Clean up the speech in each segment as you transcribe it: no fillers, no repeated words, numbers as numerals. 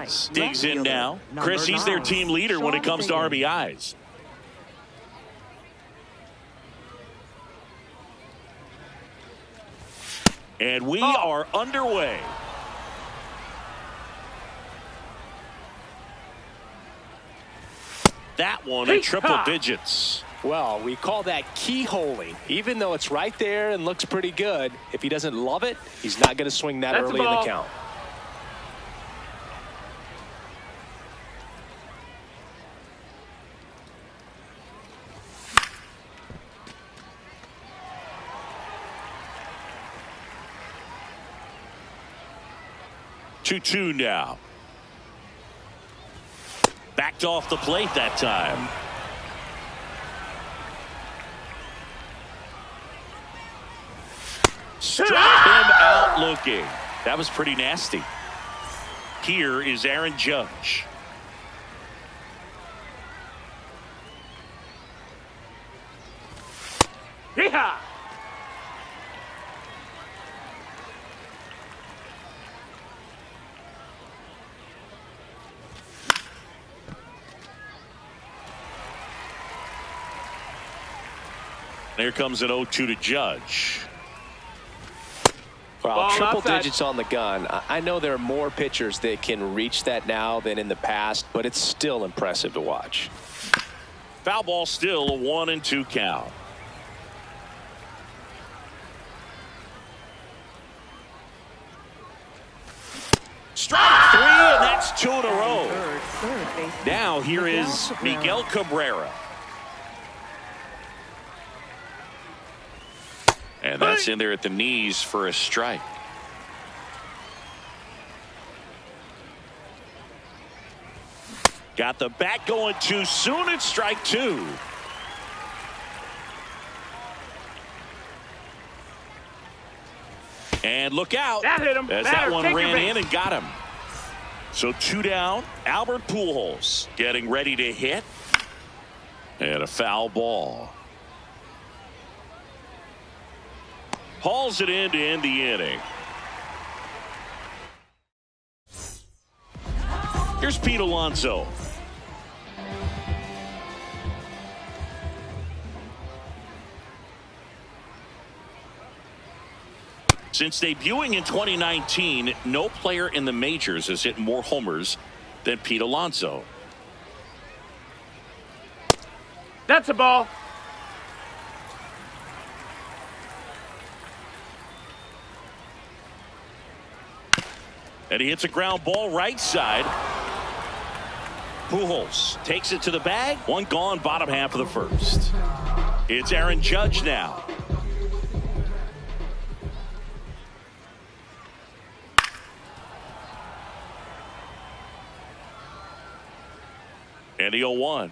Reyes digs in now. Chris, he's their team leader when it comes to RBIs. And we are underway. That one in triple digits. Well, we call that keyholing. Even though it's right there and looks pretty good, if he doesn't love it, he's not going to swing that early in the count. Two now. Backed off the plate that time. Struck him out looking. That was pretty nasty. Here is Aaron Judge. Yeehaw! There comes an 0-2 to Judge. Well, triple digits on the gun. I know there are more pitchers that can reach that now than in the past, but it's still impressive to watch. Foul ball, still a 1-2 count. Strike 3, and that's 2 in a row. Now here is Miguel Cabrera. And that's in there at the knees for a strike. Got the bat going too soon. It's strike 2. And look out. That hit him. As that one ran in and got him. So 2 down. Albert Pujols getting ready to hit. And a foul ball. Hauls it in to end the inning. Here's Pete Alonso. Since debuting in 2019, no player in the majors has hit more homers than Pete Alonso. That's a ball. And he hits a ground ball right side. Pujols takes it to the bag. One gone, bottom half of the first. It's Aaron Judge now. And the 0-1.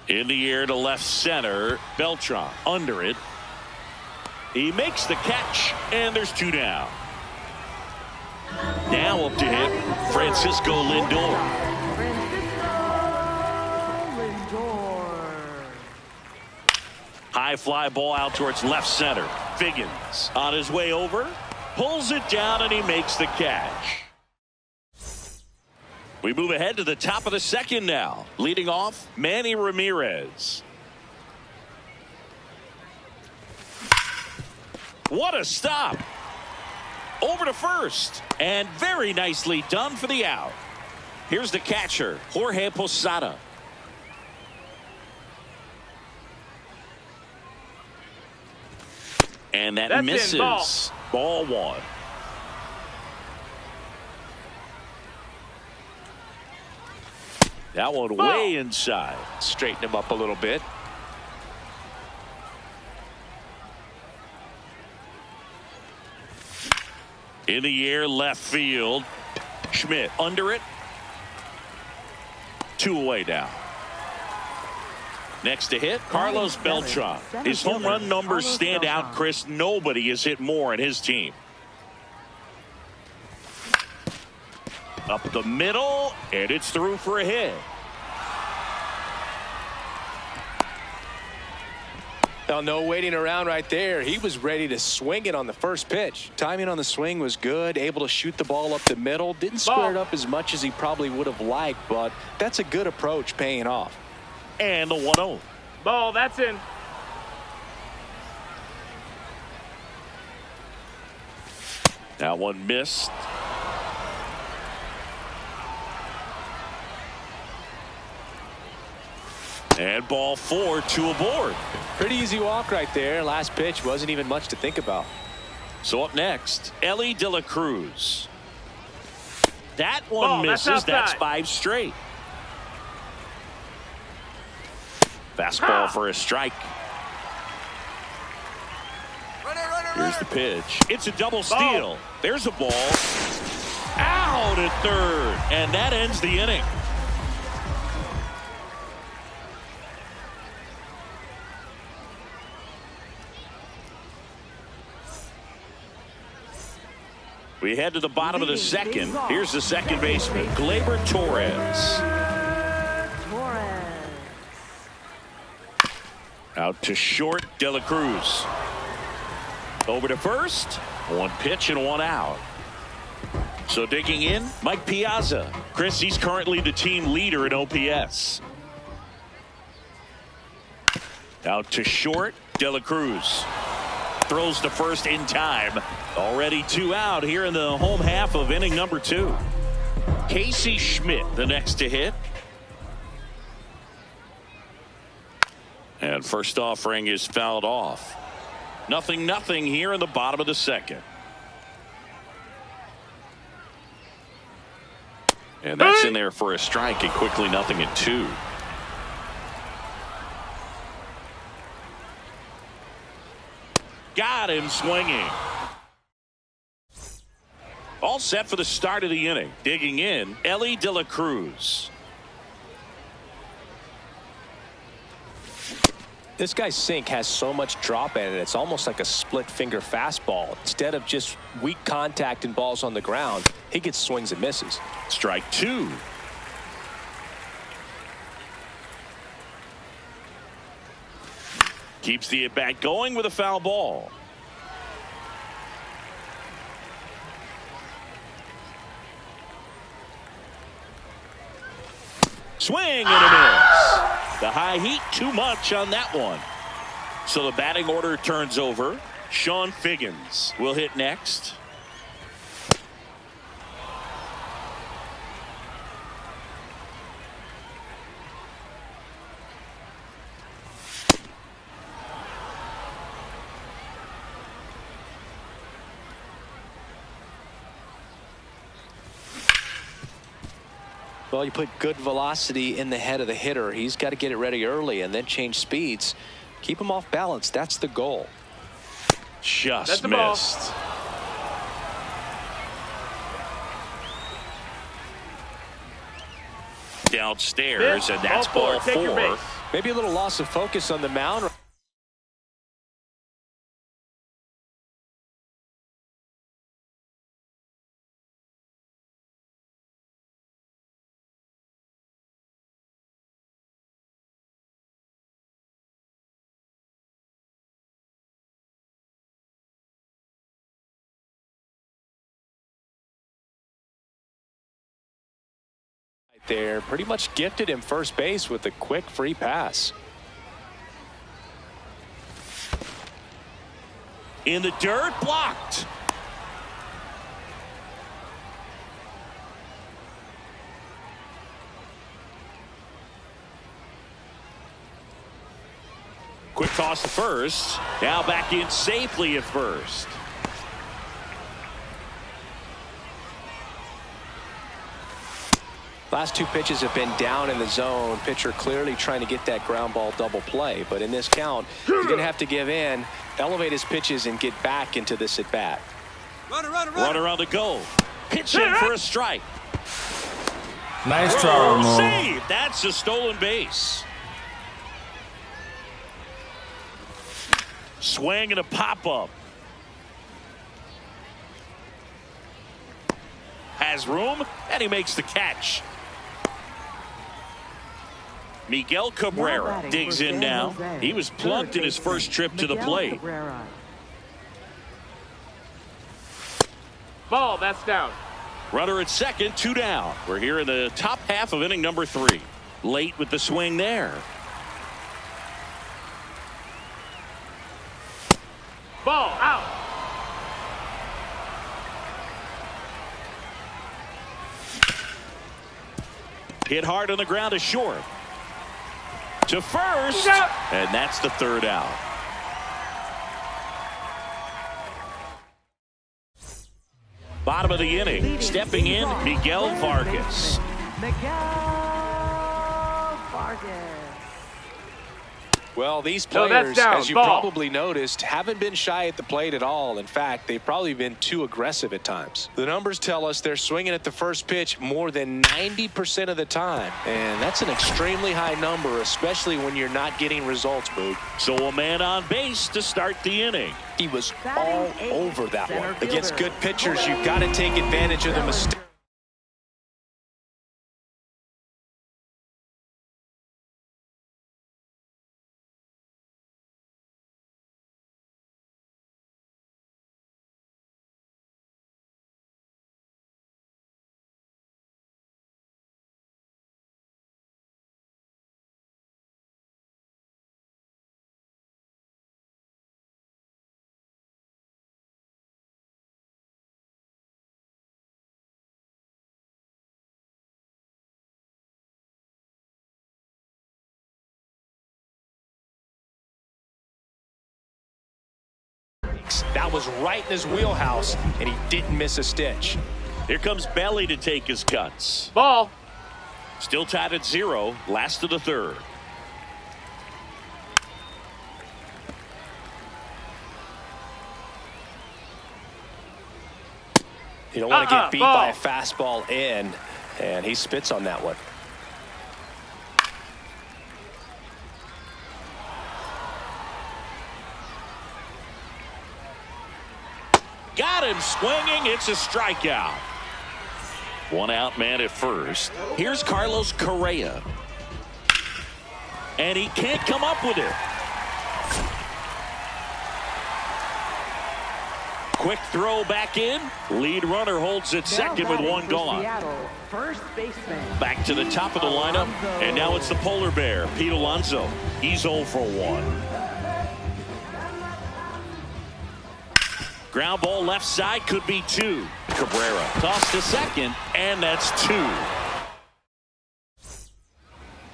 In the air to left center. Beltran under it. He makes the catch, and there's 2 down. Now up to hit, Francisco Lindor. High fly ball out towards left center. Figgins on his way over, pulls it down, and he makes the catch. We move ahead to the top of the second now. Leading off, Manny Ramirez. What a stop. Over to first. And very nicely done for the out. Here's the catcher, Jorge Posada. And that misses. Ball 1. That one way inside. Straighten him up a little bit. In the air, left field. Schmidt under it. 2 away now. Next to hit, Carlos Beltran. His home run numbers stand out, Chris. Nobody has hit more in his team. Up the middle, and it's through for a hit. Well, no waiting around right there. He was ready to swing it on the first pitch. Timing on the swing was good, able to shoot the ball up the middle. Didn't square it up as much as he probably would have liked, but that's a good approach paying off. And the 1-0. Ball, that's in. That one missed. And ball 4, 2 aboard. Pretty easy walk right there. Last pitch wasn't even much to think about. So up next, Elly De La Cruz. That one Ball, misses. That's 5 straight. Fastball for a strike. Here's the pitch. It's a double steal. There's a ball. Out at third. And that ends the inning. We head to the bottom of the second. Here's the second baseman, Gleyber Torres. Out to short, De La Cruz. Over to first. 1 pitch and 1 out. So digging in, Mike Piazza. Chris, he's currently the team leader in OPS. Out to short, De La Cruz. Throws to first in time. Already 2 out here in the home half of inning number 2. Casey Schmidt, the next to hit. And first offering is fouled off. 0-0 here in the bottom of the second. And that's in there for a strike, and quickly 0-2. Got him swinging. All set for the start of the inning. Digging in, Elly De La Cruz. This guy's sink has so much drop in it. It's almost like a split finger fastball. Instead of just weak contact and balls on the ground, he gets swings and misses. Strike 2. Keeps the at-bat going with a foul ball. Swing and a miss. The high heat too much on that one. So the batting order turns over. Sean Figgins will hit next. Well, you put good velocity in the head of the hitter. He's got to get it ready early and then change speeds. Keep him off balance. That's the goal. Just missed. Downstairs, and that's ball 4. Maybe a little loss of focus on the mound. There pretty much gifted him first base with a quick free pass. In the dirt, blocked. Quick toss to first. Now back in safely at first. Last 2 pitches have been down in the zone. Pitcher clearly trying to get that ground ball double play. But in this count, he's going to have to give in, elevate his pitches, and get back into this at bat. Runner on the go. Pitching for a strike. Nice throw. Save. That's a stolen base. Swing and a pop-up. Has room, and he makes the catch. Miguel Cabrera digs in now. He was plunked in his first trip to the plate. Ball, that's down. Runner at second, 2 down. We're here in the top half of inning number 3. Late with the swing there. Ball, out. Hit hard on the ground to short. To first. And that's the 3rd out. Bottom of the inning. Stepping in, Miguel Vargas. Well, these players, as you Ball. probably noticed, haven't been shy at the plate at all. In fact, they've probably been too aggressive at times. The numbers tell us they're swinging at the first pitch more than 90% of the time. And that's an extremely high number, especially when you're not getting results, Boog. So a man on base to start the inning. He was all over that one. Against good pitchers, you've got to take advantage of the mistake. That was right in his wheelhouse, and he didn't miss a stitch. Here comes Belly to take his cuts. Ball. Still tied at 0. Last of the 3rd. You don't want to get beat by a fastball in, and he spits on that one. Got him swinging. It's a strikeout. 1 out man at first. Here's Carlos Correa. And he can't come up with it. Quick throw back in. Lead runner holds at second with 1 gone. First baseman. Back to the top of the lineup. And now it's the polar bear, Pete Alonso. He's 0 for 1. Ground ball left side, could be 2. Cabrera tossed to second, and that's 2.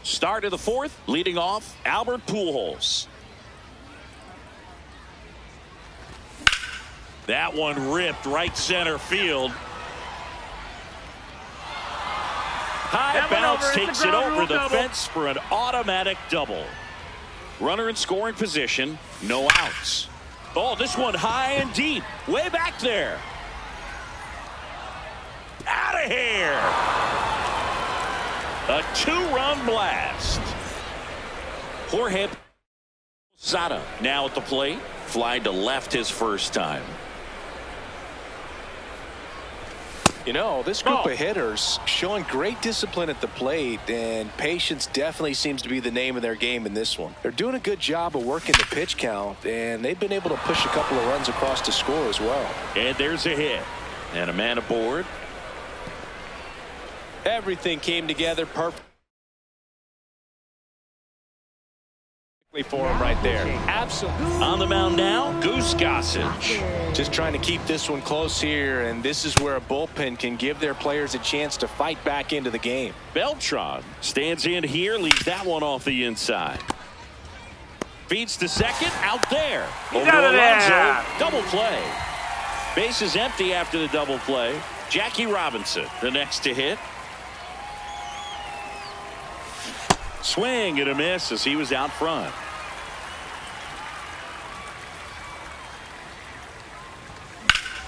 Start of the 4th, leading off, Albert Pujols. That one ripped right center field. High bounce takes it over the fence for an automatic double. Runner in scoring position, no outs. Oh, this one high and deep, way back there. Out of here. A 2-run blast. Jorge Posada now at the plate. Flied to left his first time. You know, this group of hitters showing great discipline at the plate, and patience definitely seems to be the name of their game in this one. They're doing a good job of working the pitch count, and they've been able to push a couple of runs across to score as well. And there's a hit. And a man aboard. Everything came together perfectly for him right there. Absolutely. On the mound now, Goose Gossage. Just trying to keep this one close here, and this is where a bullpen can give their players a chance to fight back into the game. Beltran stands in here, leaves that one off the inside. Feeds to second, out there. Over to Alonso, double play. Base is empty after the double play. Jackie Robinson, the next to hit. Swing and a miss as he was out front.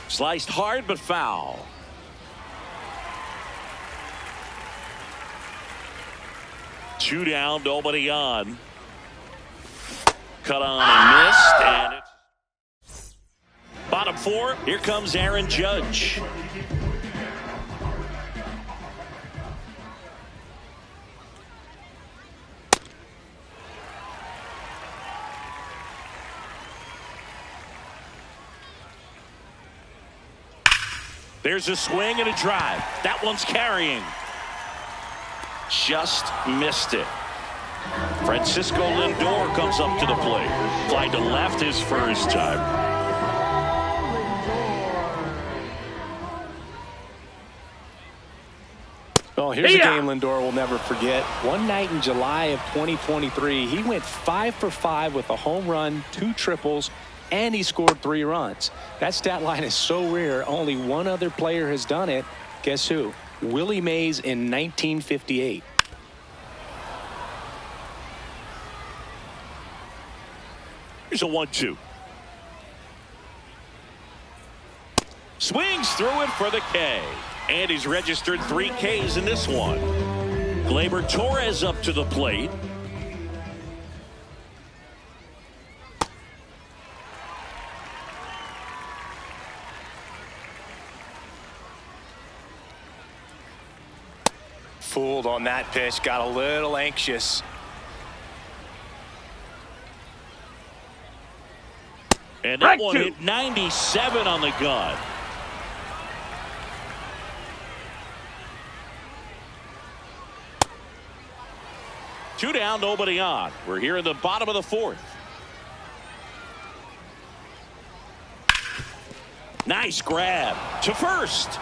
Sliced hard but foul. Two down, nobody on. Cut on and missed, and it's bottom 4. Here comes Aaron Judge. There's a swing and a drive. That one's carrying. Just missed it. Francisco Lindor comes up to the plate. Fly to left his first time. Well, here's a game Lindor will never forget. One night in July of 2023, he went 5 for 5 with a home run, 2 triples, and he scored 3 runs. That stat line is so rare. Only one other player has done it. Guess who? Willie Mays in 1958. Here's a 1-2. Swings through it for the K. And he's registered 3 Ks in this one. Gleyber Torres up to the plate. Fooled on that pitch. Got a little anxious. And that one hit 97 on the gun. Two down, nobody on. We're here in the bottom of the 4th. Nice grab to first.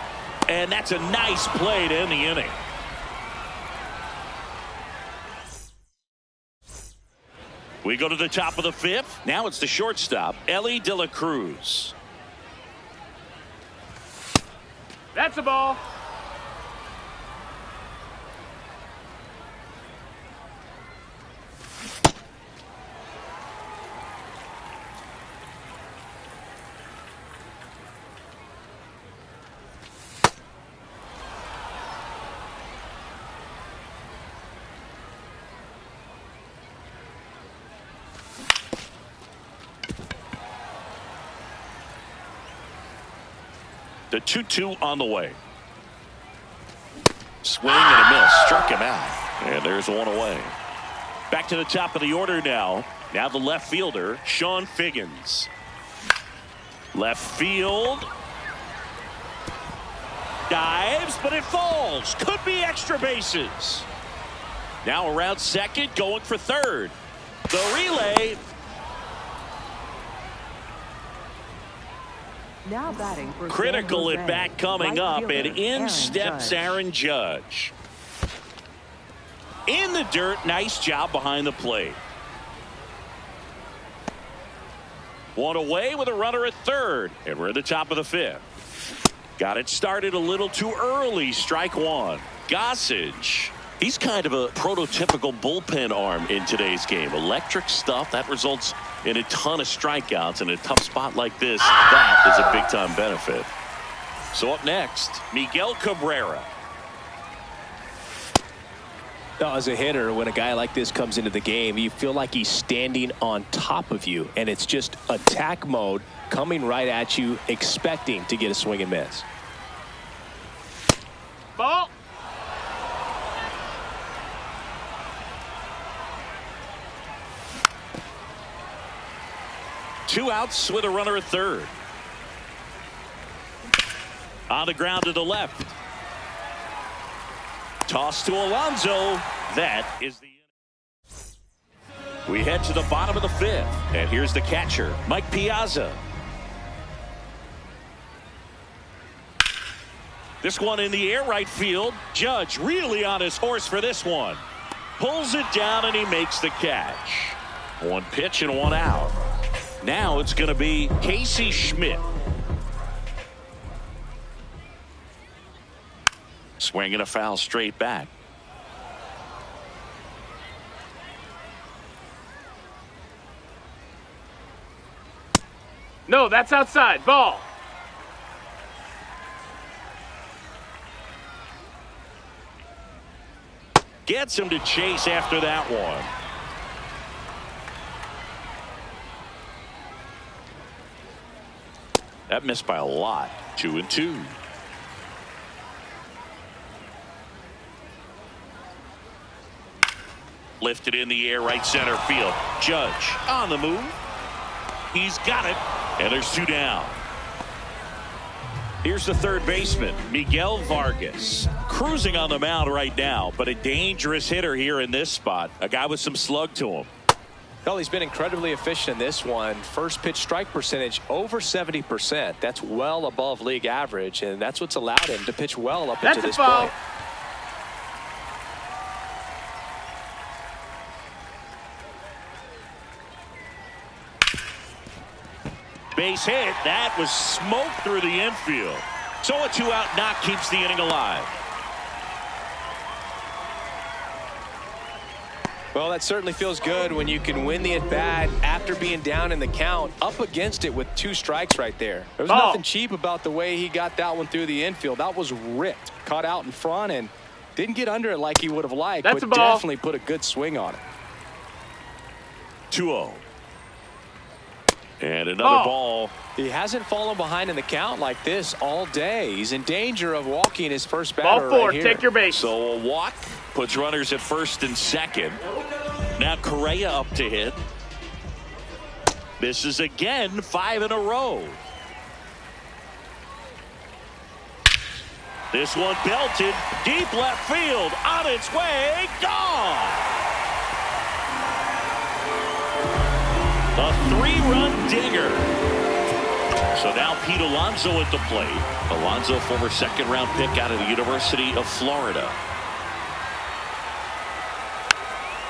And that's a nice play to end the inning. We go to the top of the 5th. Now it's the shortstop, Elly De La Cruz. That's a ball. The 2-2 on the way. Swing and a miss. Struck him out. And there's one away. Back to the top of the order now. Now the left fielder, Sean Figgins. Left field. Dives, but it falls. Could be extra bases. Now around second, going for third. The relay. Now batting for Critical San at bat coming right up, and fielder, in Aaron steps Judge. Aaron Judge. In the dirt, nice job behind the plate. One away with a runner at third, and we're at the top of the 5th. Got it started a little too early. Strike one. Gossage. He's kind of a prototypical bullpen arm in today's game. Electric stuff that results in a ton of strikeouts in a tough spot like this. That is a big time benefit. So up next, Miguel Cabrera. As a hitter, when a guy like this comes into the game, you feel like he's standing on top of you, and it's just attack mode coming right at you, expecting to get a swing and miss. Ball. Two outs with a runner at third. On the ground to the left. Toss to Alonso. That is the. We head to the bottom of the 5th. And here's the catcher, Mike Piazza. This one in the air, right field. Judge really on his horse for this one. Pulls it down and he makes the catch. One pitch and one out. Now it's going to be Casey Schmidt. Swinging a foul straight back. No, that's outside. Ball. Gets him to chase after that one. That missed by a lot. 2-2. Lifted in the air, right center field. Judge on the move. He's got it. And there's two down. Here's the third baseman, Miguel Vargas, cruising on the mound right now, but a dangerous hitter here in this spot. A guy with some slug to him. Well, he's been incredibly efficient in this one. First pitch strike percentage over 70%. That's well above league average, and that's what's allowed him to pitch well up That's until this a foul. point. Base hit. That was smoke through the infield. So a 2-out knock keeps the inning alive. Well, that certainly feels good when you can win the at-bat after being down in the count, up against it with 2 strikes right there. There was nothing cheap about the way he got that one through the infield. That was ripped, caught out in front, and didn't get under it like he would have liked, That's but a ball. definitely put a good swing on it. 2-0. And another ball. He hasn't fallen behind in the count like this all day. He's in danger of walking his first batter Ball 4, right here. take your base. So a walk puts runners at first and second. Now Correa up to hit. Misses again, 5 in a row. This one belted deep left field, on its way, gone. A 3-run dinger. So now Pete Alonso at the plate. Alonso, former second-round pick out of the University of Florida.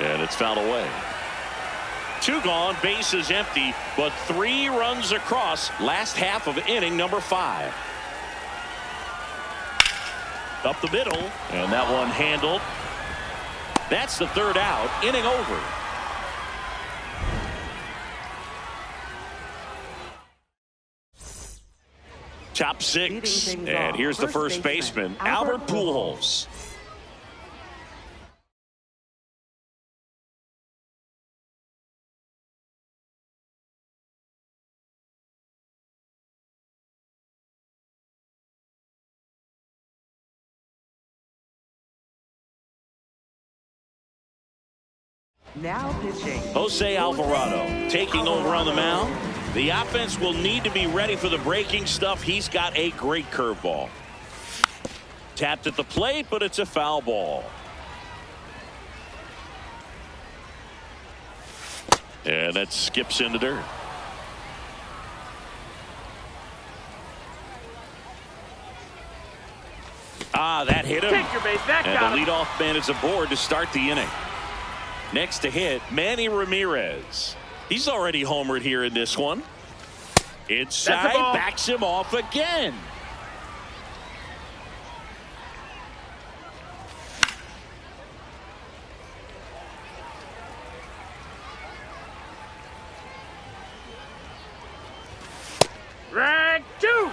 And it's fouled away. 2 gone, bases empty, but 3 runs across. Last half of inning number 5. Up the middle, and that one handled. That's the 3rd out. Inning over. Top 6, and here's the first baseman, Albert Pujols. Now pitching. Jose Alvarado taking over on the mound. The offense will need to be ready for the breaking stuff. He's got a great curveball. Tapped at the plate, but it's a foul ball. And that skips into dirt. That hit him. Take your base. That And got the him. leadoff man is aboard to start the inning. Next to hit, Manny Ramirez. He's already homered here in this one. Inside, That's a ball. backs him off again. Drag 2.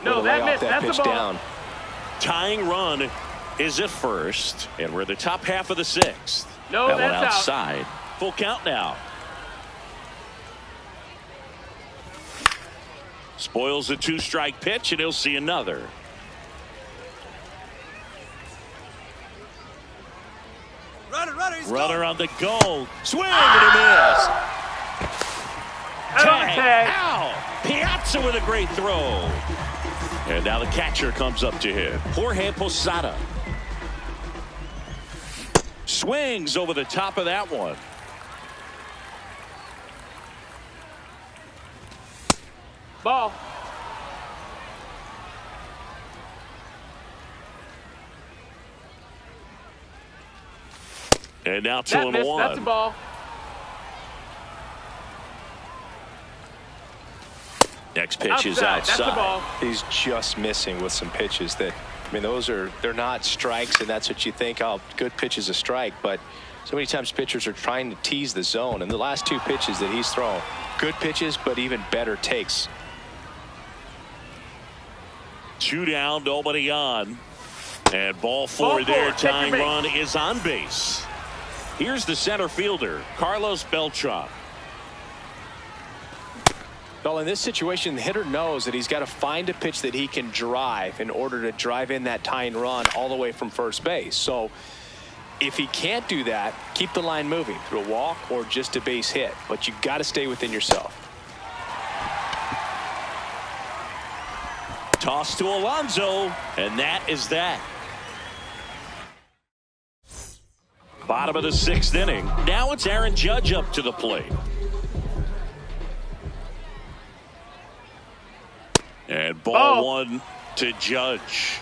No, Way that off missed. that That's pitch a ball. down. Tying run is at first, and we're the top half of the 6th. No, that one that's out. outside. Full count now. Spoils the 2-strike pitch, and he'll see another. Runner on the goal. Swing and a miss. Tag. Ow! Piazza with a great throw. And now the catcher comes up to him. Jorge Posada. Swings over the top of that one. Ball. And now 2 That and missed. 1. That's a ball. Next pitch is That's a outside. ball. He's just missing with some pitches that, I mean, they're not strikes, and that's what you think, oh, good pitch is a strike, but so many times pitchers are trying to tease the zone, and the last 2 pitches that he's thrown, good pitches, but even better takes. 2 down, nobody on. And ball 4 Ball there. 4, take your Tying base. run is on base. Here's the center fielder, Carlos Beltran. Well, in this situation, the hitter knows that he's got to find a pitch that he can drive in order to drive in that tying run all the way from first base. So If he can't do that, keep the line moving through a walk or just a base hit. But you got to stay within yourself. Toss to Alonso, and that is that. Bottom of the 6th inning. Now it's Aaron Judge up to the plate. And ball 1 to Judge.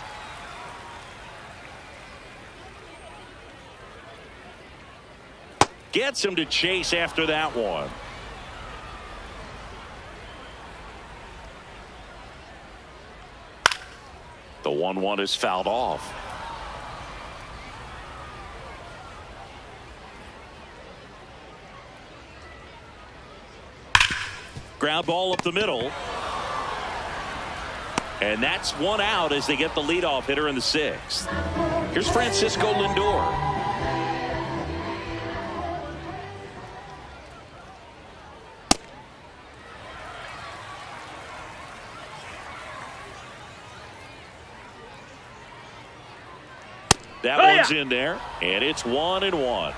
Gets him to chase after that one. The 1-1 is fouled off. Ground ball up the middle. And that's 1 out as they get the leadoff hitter in the 6th. Here's Francisco Lindor. That one's in there, and it's 1-1.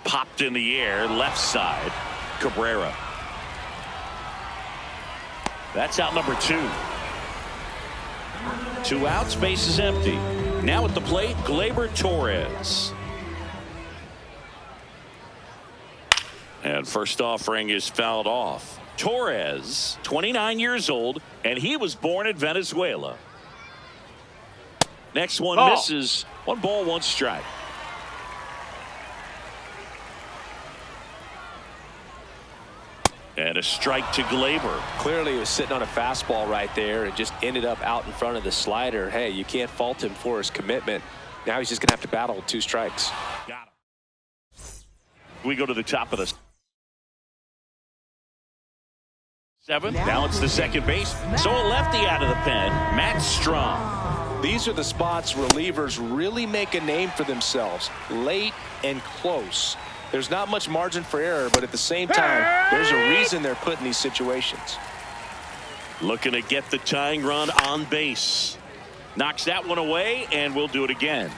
Popped in the air, left side. Cabrera. That's out number 2. 2 outs, base is empty. Now at the plate, Gleyber Torres. And first offering is fouled off. Torres, 29 years old, and he was born in Venezuela. Next one misses. 1 ball, 1 strike. And a strike to Gleyber. Clearly he was sitting on a fastball right there and just ended up out in front of the slider. Hey, you can't fault him for his commitment. Now he's just going to have to battle 2 strikes. Got him. We go to the top of the 7th. Now it's the second base. So a lefty out of the pen, Matt Strom. These are the spots relievers really make a name for themselves. Late and close. There's not much margin for error, but at the same time, there's a reason they're put in these situations. Looking to get the tying run on base. Knocks that one away, and we'll do it again.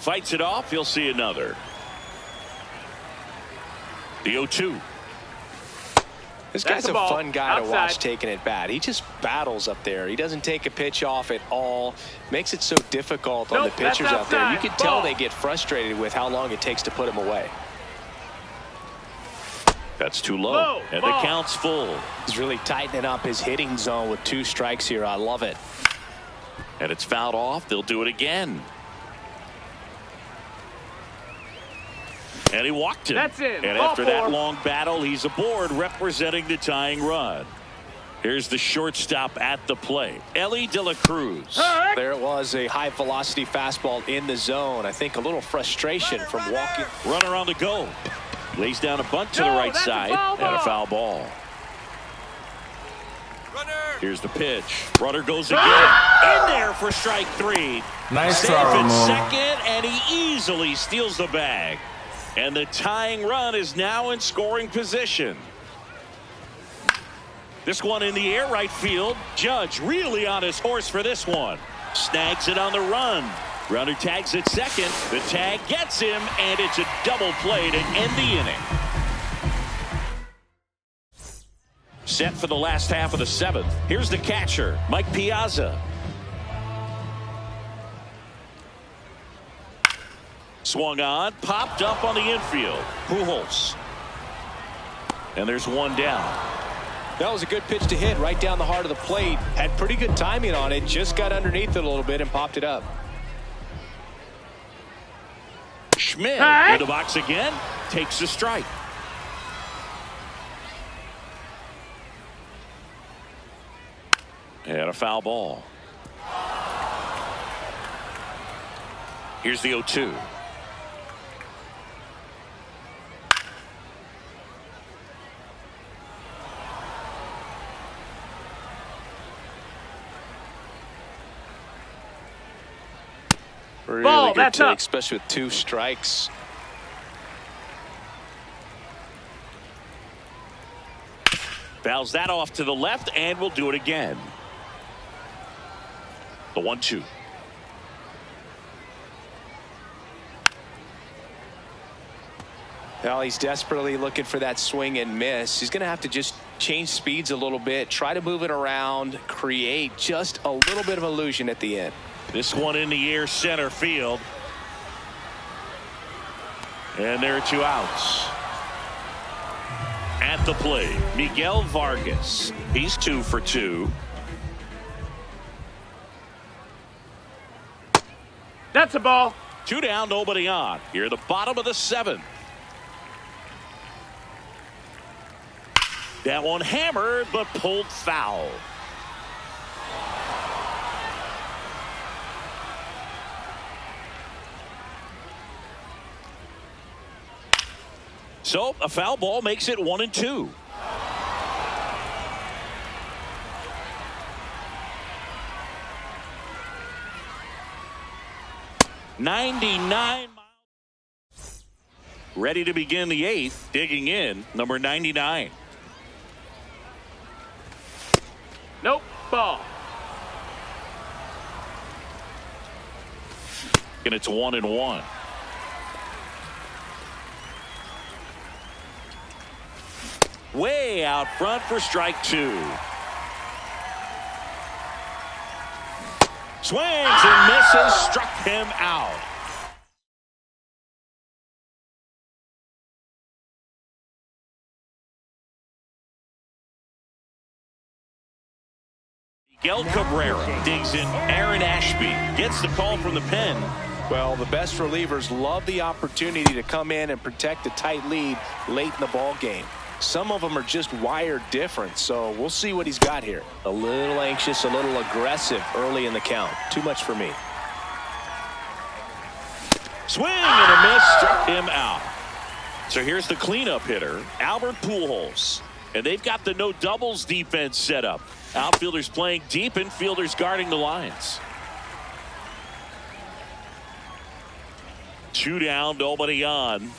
Fights it off. He'll see another. The 0-2. This guy's a fun guy to watch taking it bat. He just battles up there. He doesn't take a pitch off at all. Makes it so difficult on the pitchers out there. You can tell they get frustrated with how long it takes to put him away. That's too low. And the count's full. He's really tightening up his hitting zone with 2 strikes here. I love it. And it's fouled off. They'll do it again. And he walked him. That's it. And after that long battle, he's aboard representing the tying run. Here's the shortstop at the plate, Elly De La Cruz. There it was, a high velocity fastball in the zone. I think a little frustration from walking. Runner on the go. Lays down a bunt to the right side and a foul ball. Here's the pitch. Runner goes again. In there for strike 3. Nice Safe throw, at Mo. second, and he easily steals the bag. And the tying run is now in scoring position. This one in the air, right field. Judge really on his horse for this one. Snags it on the run. Runner tags at second. The tag gets him, and it's a double play to end the inning. Set for the last half of the 7th. Here's the catcher, Mike Piazza. Swung on, popped up on the infield. Pujols. And there's 1 down. That was a good pitch to hit right down the heart of the plate. Had pretty good timing on it. Just got underneath it a little bit and popped it up. Schmidt in the box again. Takes the strike. And a foul ball. Here's the 0-2. Really good take, especially with 2 strikes. Fouls that off to the left, and we'll do it again. The 1-2. Well, he's desperately looking for that swing and miss. He's going to have to just change speeds a little bit, try to move it around, create just a little bit of illusion at the end. This one in the air, center field. And there are 2 outs. At the plate, Miguel Vargas. He's 2 for 2. That's a ball. 2 down, nobody on. Here at the bottom of the 7th. That one hammered, but pulled foul. So a foul ball makes it 1-2. .99 miles. Ready to begin the 8th. Digging in, number 99. Nope. Ball. And it's 1-1. Way out front for strike 2. Swings and misses, struck him out. Miguel Cabrera digs in. Aaron Ashby gets the call from the pen. Well, the best relievers love the opportunity to come in and protect a tight lead late in the ball game. Some of them are just wired different, so we'll see what he's got here. A little anxious, a little aggressive early in the count. Too much for me. Swing and a miss, struck him out. So here's the cleanup hitter, Albert Pujols. And they've got the no doubles defense set up. Outfielders playing deep, infielders guarding the lines. 2 down, nobody on.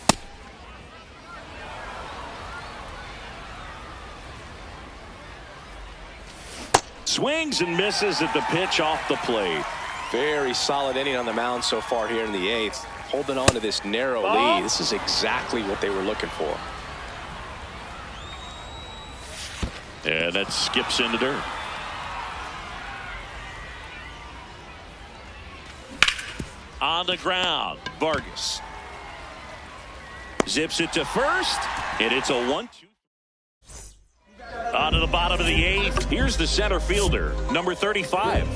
Swings and misses at the pitch off the plate. Very solid inning on the mound so far here in the 8th. Holding on to this narrow lead. This is exactly what they were looking for. And that skips in the dirt. On the ground, Vargas zips it to first, and it's a 1-2. On to the bottom of the 8th. Here's the center fielder, number 35.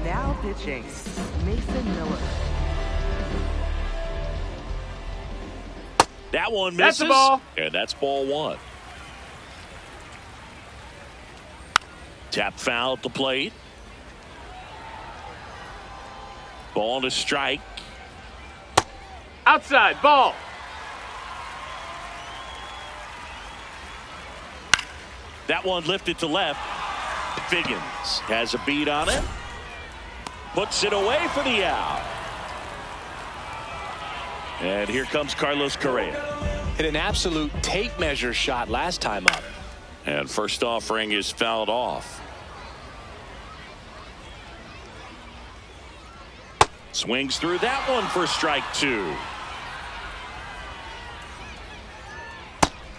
Now pitching, Mason Miller. That one misses. That's a ball. And that's ball 1. Tap foul at the plate. Ball to strike. Outside. Ball. That one lifted to left. Figgins has a beat on it. Puts it away for the out. And here comes Carlos Correa. Hit an absolute tape measure shot last time up. And first offering is fouled off. Swings through that one for strike 2.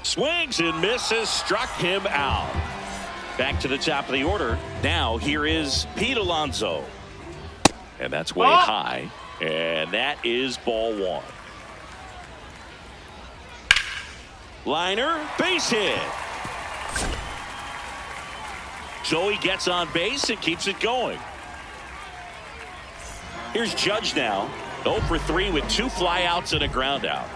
Swings and misses, struck him out. Back to the top of the order. Now here is Pete Alonso. And that's way high. And that is ball 1. Liner, base hit. So he gets on base and keeps it going. Here's Judge now. 0 for 3 with 2 flyouts and a ground out.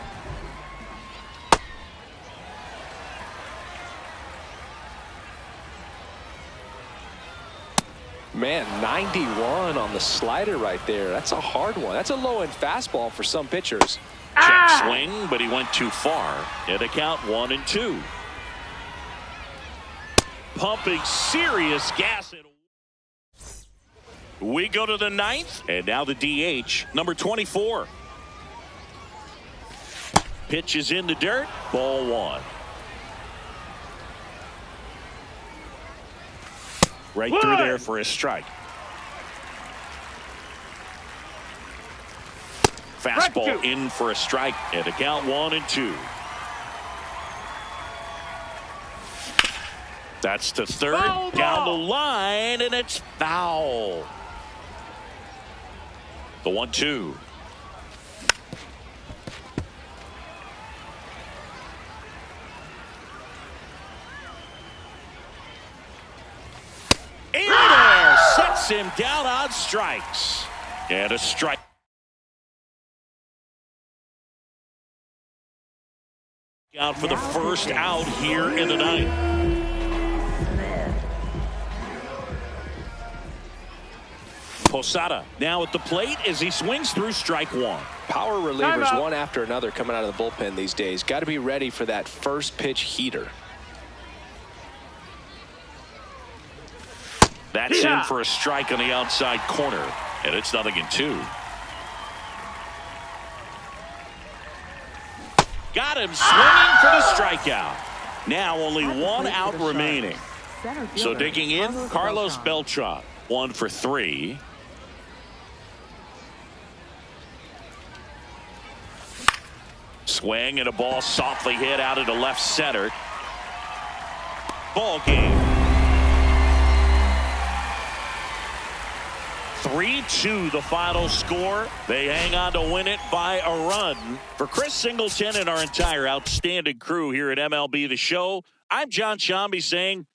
Man, 91 on the slider right there. That's a hard one. That's a low-end fastball for some pitchers. Check swing, but he went too far. And the count 1-2. Pumping serious gas. We go to the 9th, and now the DH, number 24. Pitch is in the dirt. Ball one. Right through there for a strike. Fastball in for a strike, and a count 1-2. That's the third. Foul Down the ball. line, and it's foul. The 1-2. In there, sets him down on strikes. And a strike. Out for the first out here in the ninth. Posada now at the plate as he swings through strike one. Power relievers Timeout. one after another coming out of the bullpen these days. Got to be ready for that first pitch heater. That's Yeah. in for a strike on the outside corner, and it's 0-2. Got him swinging for the strikeout. Now only one out remaining. So digging in, Carlos Beltran, 1 for 3. Swing and a ball softly hit out into left center. Ball game. 3-2 the final score. They hang on to win it by a run. For Chris Singleton and our entire outstanding crew here at MLB The Show, I'm John Shambi saying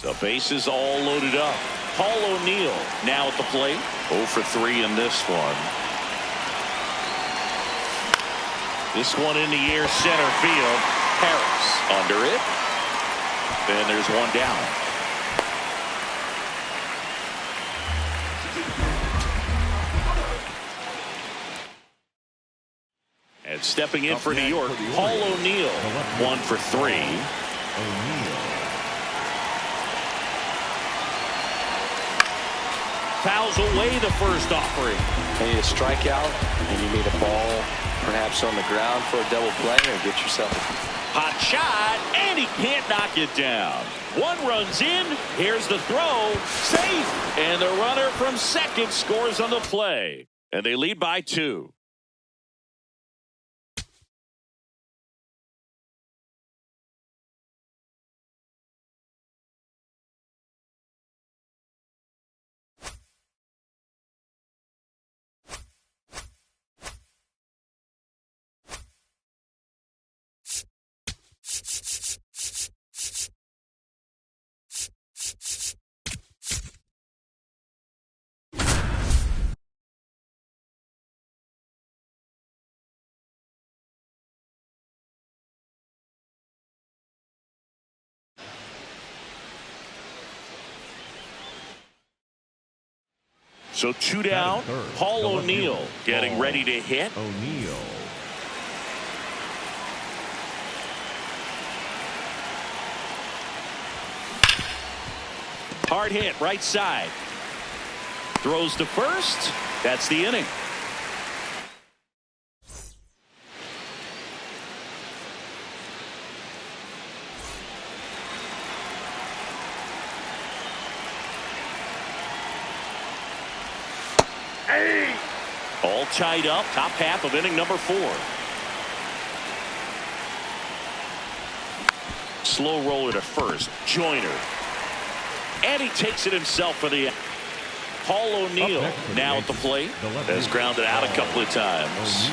The bases all loaded up. Paul O'Neill now at the plate. 0 for 3 in this one. This one in the air, center field. Harris under it. And there's one down. And stepping in for New York, Paul O'Neill. 1 for 3. Fouls away the first offering. You need a strikeout, and you need a ball perhaps on the ground for a double play, or get yourself hot shot, and he can't knock it down. One runs in. Here's the throw. Safe. And the runner from second scores on the play. And they lead by 2. So 2 down. Paul O'Neill getting ready to hit. O'Neill. Hard hit right side. Throws to first. That's the inning. All tied up. Top half of inning number 4. Slow roller to first. Joyner. And he takes it himself for the. Paul O'Neill now at the plate. Has grounded out a couple of times.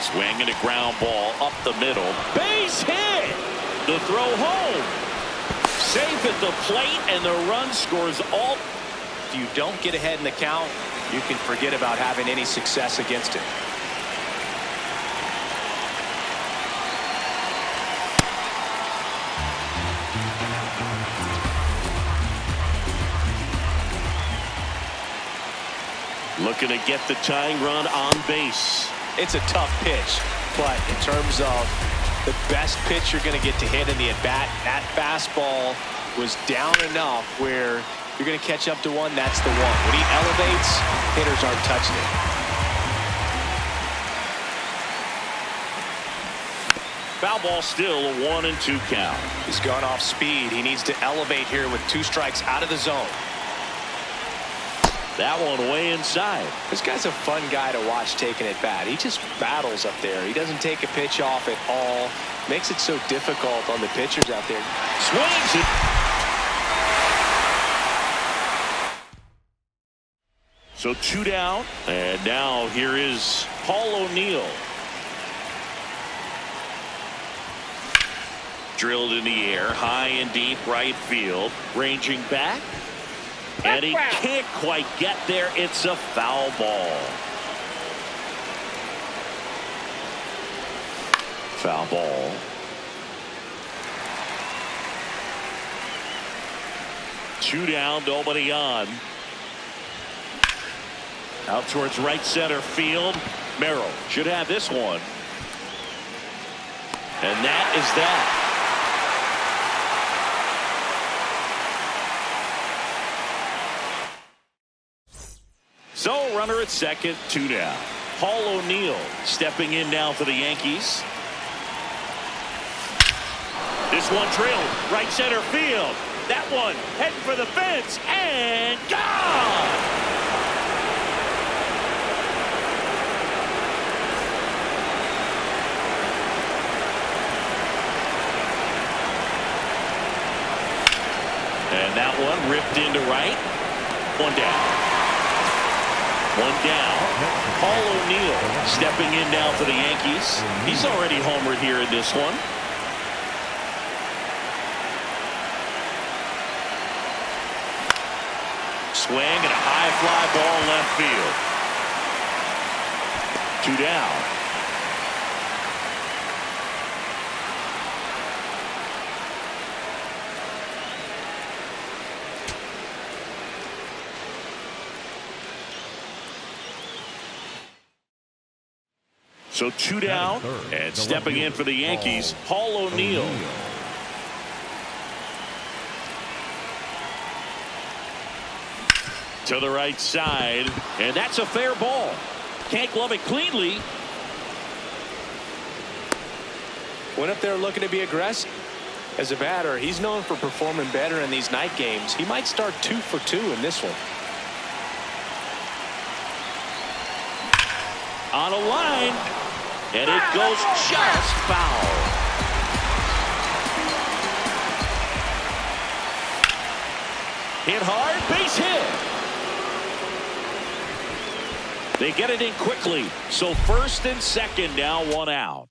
Swing and a ground ball up the middle. Base hit. The throw home. Safe at the plate, and the run scores all. If you don't get ahead in the count, you can forget about having any success against it. Looking to get the tying run on base. It's a tough pitch, but in terms of the best pitch you're going to get to hit in the at-bat, that fastball was down enough where you're going to catch up to one. That's the one. When he elevates, hitters aren't touching it. Foul ball, still a 1-2 count. He's gone off speed. He needs to elevate here with 2 strikes out of the zone. That one way inside. This guy's a fun guy to watch taking at bat. He just battles up there. He doesn't take a pitch off at all. Makes it so difficult on the pitchers out there. Swings it. So 2 down. And now here is Paul O'Neill. Drilled in the air, high and deep right field. Ranging back. And he can't quite get there. It's a foul ball. Foul ball. Two down, nobody on. Out towards right center field. Merrill should have this one. And that is that. So runner at second, 2 down. Paul O'Neill stepping in now for the Yankees. This one trailed right center field. That one heading for the fence and gone. And that one ripped into right. One down. One down. Paul O'Neill stepping in now for the Yankees. He's already homered here in this one. Swing and a high fly ball left field. 2 down. So 2 down, and stepping in for the Yankees, Paul O'Neill. To the right side, and that's a fair ball. Can't glove it cleanly. Went up there looking to be aggressive. As a batter, he's known for performing better in these night games. He might start 2 for 2 in this one. On a line, and it goes just foul. Hit hard, base hit. They get it in quickly. So first and second, now 1 out.